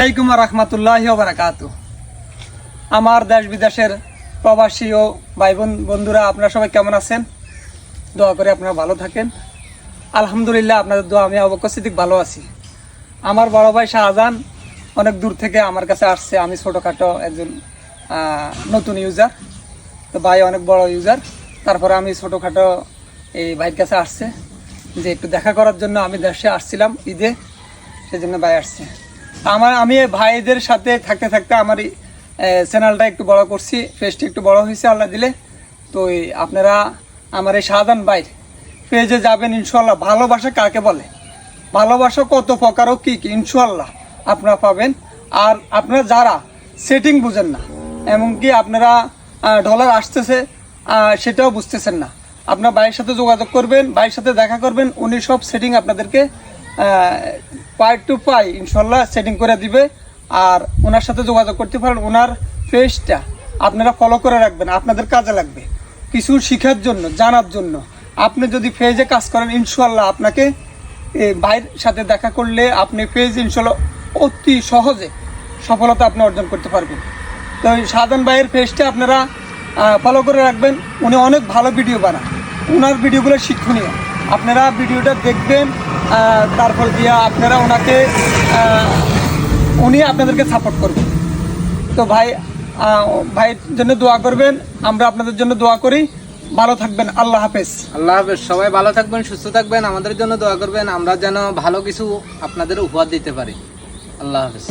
আলাইকুম রাহমাতুল্লাহি ওয়া বারাকাতুহু। আমার দেশ বিদেশের প্রবাসী ও ভাই বন্ধুরা, আপনারা সবাই কেমন আছেন? দোয়া করে আপনারা ভালো থাকেন। আলহামদুলিল্লাহ, আপনাদের দোয়া আমি আবু বকর সিদ্দিক ভালো আছি। আমার বড় ভাই শাহজাহান অনেক দূর থেকে আমার কাছে আসছে। আমি ছোটোখাটো একজন নতুন ইউজার, তো ভাই অনেক বড় ইউজার। তারপরে আমি ছোটোখাটো এই ভাইয়ের কাছে আসছে যে একটু দেখা করার জন্য। আমি দেশে আসছিলাম ঈদে, সেজন্য ভাই আসছে। আমি ভাইদের সাথে থাকতে থাকতে আমার চ্যানেলটা একটু বড় করছি, পেজটি একটু বড় হয়েছে আল্লাহ দিলে। তো আপনারা আমার এই শাহজাহান ভাই পেজে যাবেন ইনশাল্লাহ। ভালোবাসা কাকে বলে, ভালোবাসা কত প্রকার ও কী কী ইনশাল্লাহ আপনারা পাবেন। আর আপনারা যারা সেটিং বুঝেন না, এমনকি আপনারা ডলার আসতেছে সেটাও বুঝতেছেন না, আপনার ভাইয়ের সাথে যোগাযোগ করবেন, ভাইয়ের সাথে দেখা করবেন। উনি সব সেটিং আপনাদেরকে পাই টু পাই ইনশাল্লাহ সেটিং করে দিবে। আর ওনার সাথে যোগাযোগ করতে পারেন। ওনার পেজটা আপনারা ফলো করে রাখবেন, আপনাদের কাজে লাগবে কিছু শেখার জন্য, জানার জন্য। আপনি যদি পেজে কাজ করেন ইনশাল্লাহ আপনাকে ভাইয়ের সাথে দেখা করলে আপনি পেজ ইনশাল্লাহ অতি সহজে সফলতা আপনি অর্জন করতে পারবেন। তো শাহজাহান ভাইয়ের পেজটা আপনারা ফলো করে রাখবেন। উনি অনেক ভালো ভিডিও বানান, ওনার ভিডিওগুলো শিক্ষণীয়। আপনারা ভিডিওটা দেখবেন, তারপর দিয়ে আপনারা ওনাকে উনি আপনাদেরকে সাপোর্ট করবেন। তো ভাইয়ের জন্য দোয়া করবেন, আমরা আপনাদের জন্য দোয়া করি। ভালো থাকবেন, আল্লাহ হাফেজ। আল্লাহ হাফেজ। সবাই ভালো থাকবেন, সুস্থ থাকবেন, আমাদের জন্য দোয়া করবেন, আমরা যেন ভালো কিছু আপনাদের উপহার দিতে পারি। আল্লাহ হাফেজ।